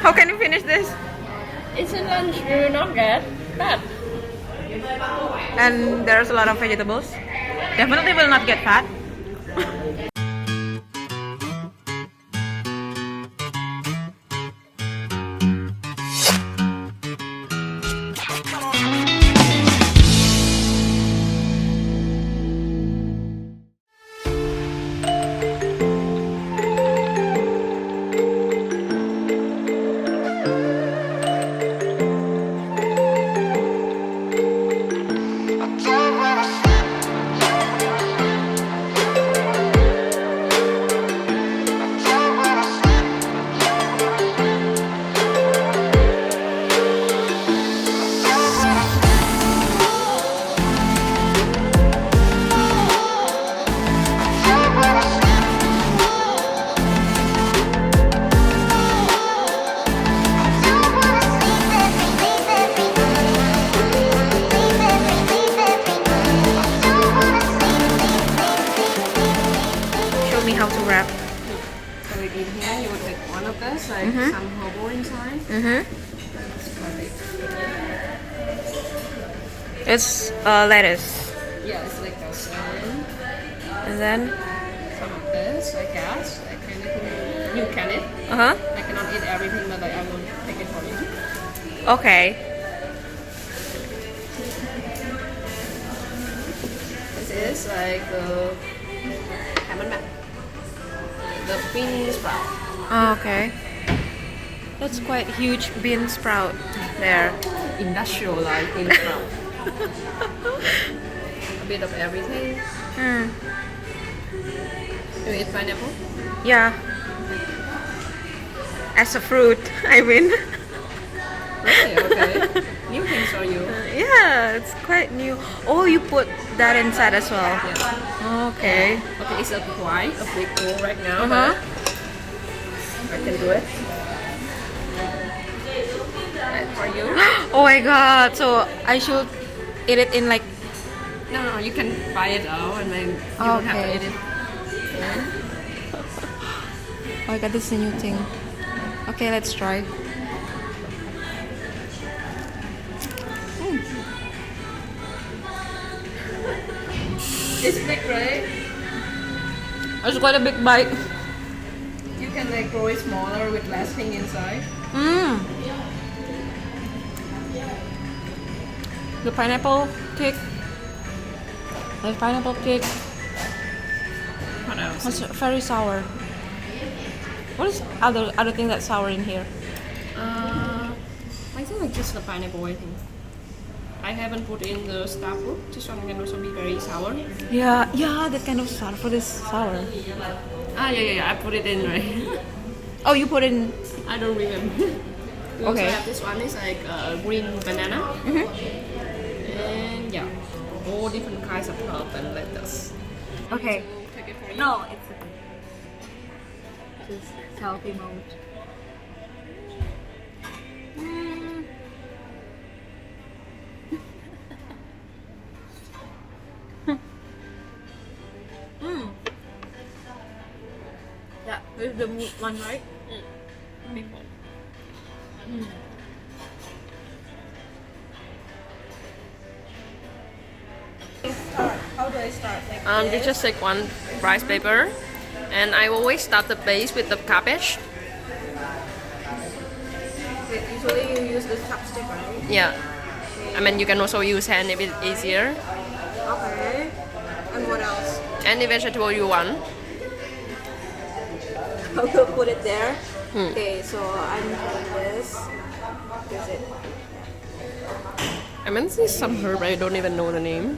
How can you finish this? It's a lunch, we will not get fat. And there's a lot of vegetables. Definitely will not get fat. How to wrap. So in here you will take one of this, like some herbal inside. It's lettuce. Yeah, it's like this. And then Some of this, I guess. I can you can it. I cannot eat everything, but like, I will take it for you. Okay. This is like the bean sprout. Oh, okay. That's quite huge bean sprout there. Industrial like bean sprout. A bit of everything. Do you eat pineapple? Yeah. As a fruit, I mean. Really? Okay. New things for you. Yeah, it's quite new. Oh, you put that inside as well. Yeah. Okay. Okay, it's quite a big bowl right now, but I can do it. And for you? Oh my god, so I should eat it in like... No, you can buy it out and then you don't have to eat it. Oh my god, this is a new thing. Okay, let's try. It's big, right? It's quite a big bite. You can like grow it smaller with less thing inside. The pineapple kick. The pineapple kick. What else? It's very sour. What is other thing that's sour in here? I think like just the pineapple, I think. I haven't put in the star fruit. This one can also be very sour. Yeah, that kind of sour. For this sour. Yeah, I put it in, right? Oh, you put in. I don't remember. We also Okay. have this one is like green banana. And yeah, all different kinds of herb and lettuce. Okay. Take it for you. No, it's okay. Just healthy mode. Yeah, this is the meat one, right? Big one. How do I start? Like You just take one rice paper, and I always start the base with the cabbage. usually you use this chopstick, right? Yeah, I mean you can also use hand if it's easier. Okay. And what else? Any vegetable you want. I will put it there. Hmm. Okay, so I'm doing this. Is it? I mean this is some herb I don't even know the name.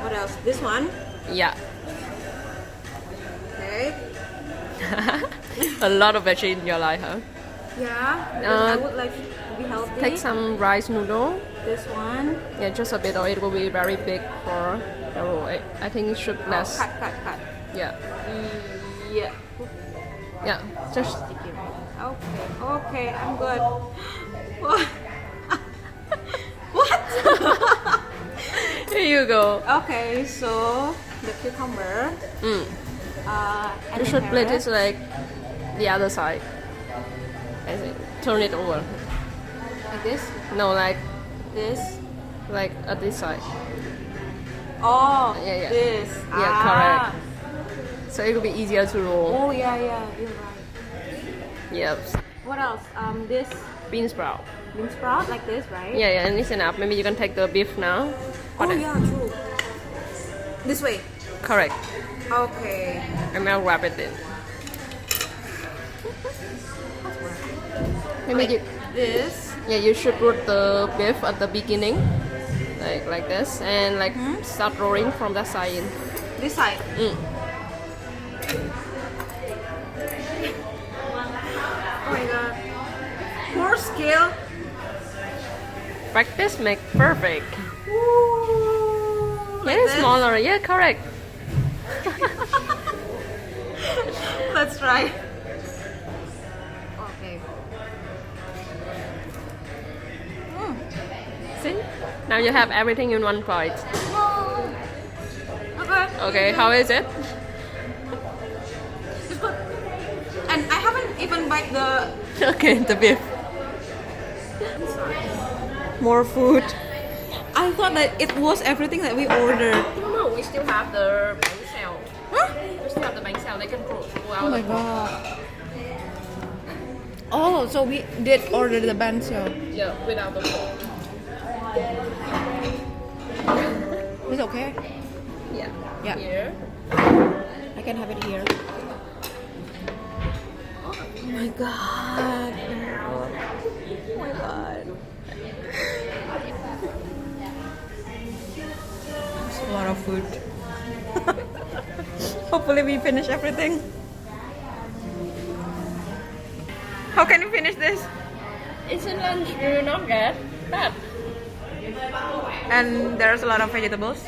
What else? This one. Yeah. Okay. A lot of veggie in your life, huh? Yeah. Because I would like to be healthy. Take some rice noodle. This one. Yeah, just a bit, or it will be very big for the roll. I think it should less. Cut. Yeah. Yeah. Yeah. Just Okay, I'm good. What? What? here you go. Okay, so the cucumber. And You the should split carrot. it like the other side. I think. turn it over. Like this? No, like This? at this side. Oh, Yeah. this. Yeah, correct. So it will be easier to roll. Oh, yeah, you're right. Yep. What else? This Bean sprout. bean sprout, like this, right? Yeah, and it's enough. Maybe you can take the beef now. Oh, yeah, true. This way. Correct. Okay. And I'll wrap it in. Maybe you, This. yeah, you should put the beef at the beginning, like this, and like start rolling from that side in. This side. Mm. Oh my god. More skill. Practice make perfect. Ooh, like Yeah, this. smaller. Yeah, correct. Let's try. Okay. See? Now you have everything in one plate. Okay. Okay, how is it? It's good. And I haven't even bite the Okay, the beef. More food. I thought that it was everything that we ordered. No, we still have the bánh xèo. Huh? We still have the bánh xèo. They can go out. Oh my god. Oh, so we did order the bancho. Yeah, without the pork. It's okay. Yeah. Yeah. Here. I can have it here. Oh my god. Oh my god. That's a lot of food. Hopefully we finish everything. How can you finish this? It's a lunch. We will not get fat. And there's a lot of vegetables.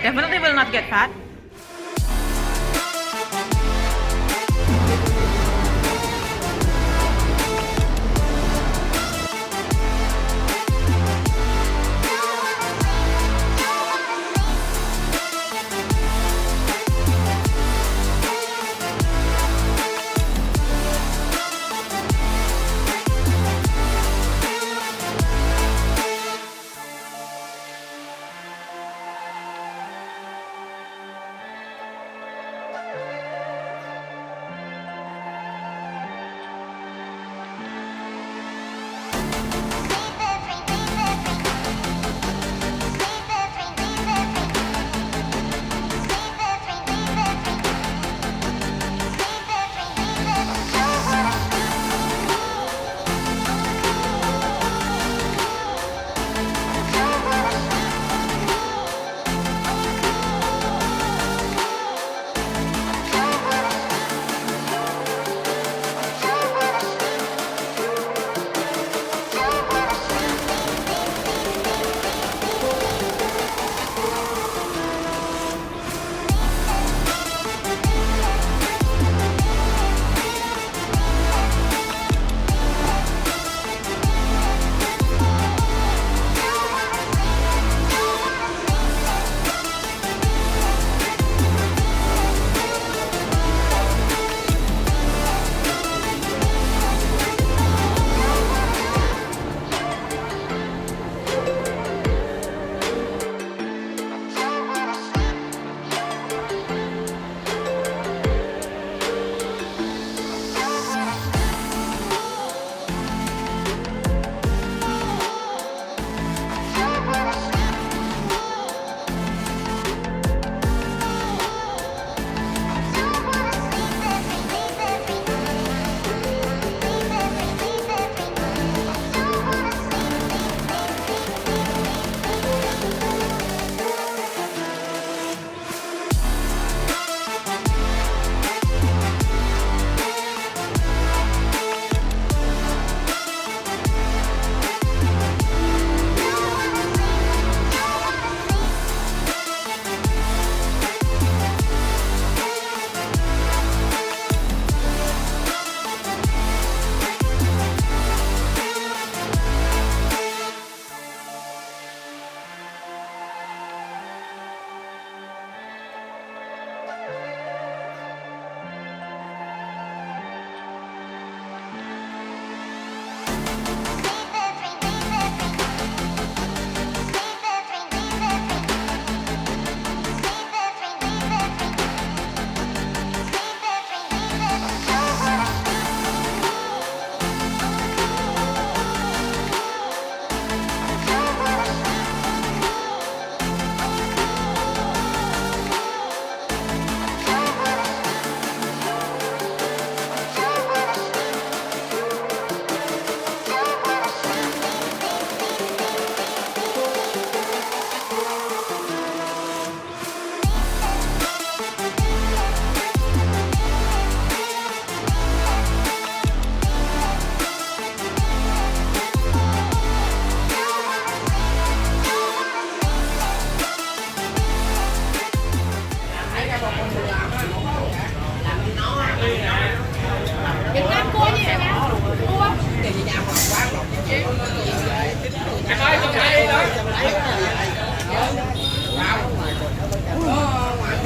Definitely will not get fat.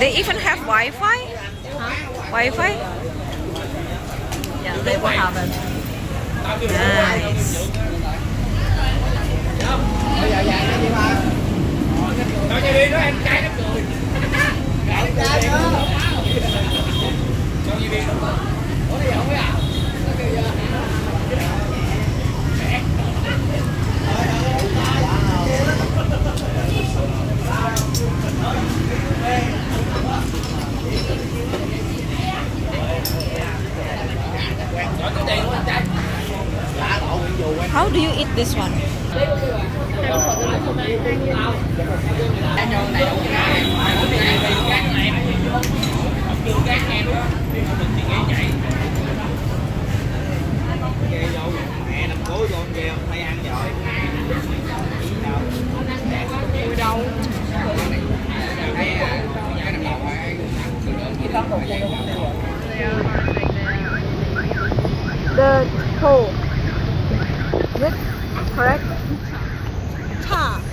They even have Wi-Fi? Wi-Fi? Yeah, they will have it. Nice. How do you eat this one? The toe. Is it correct? Ta.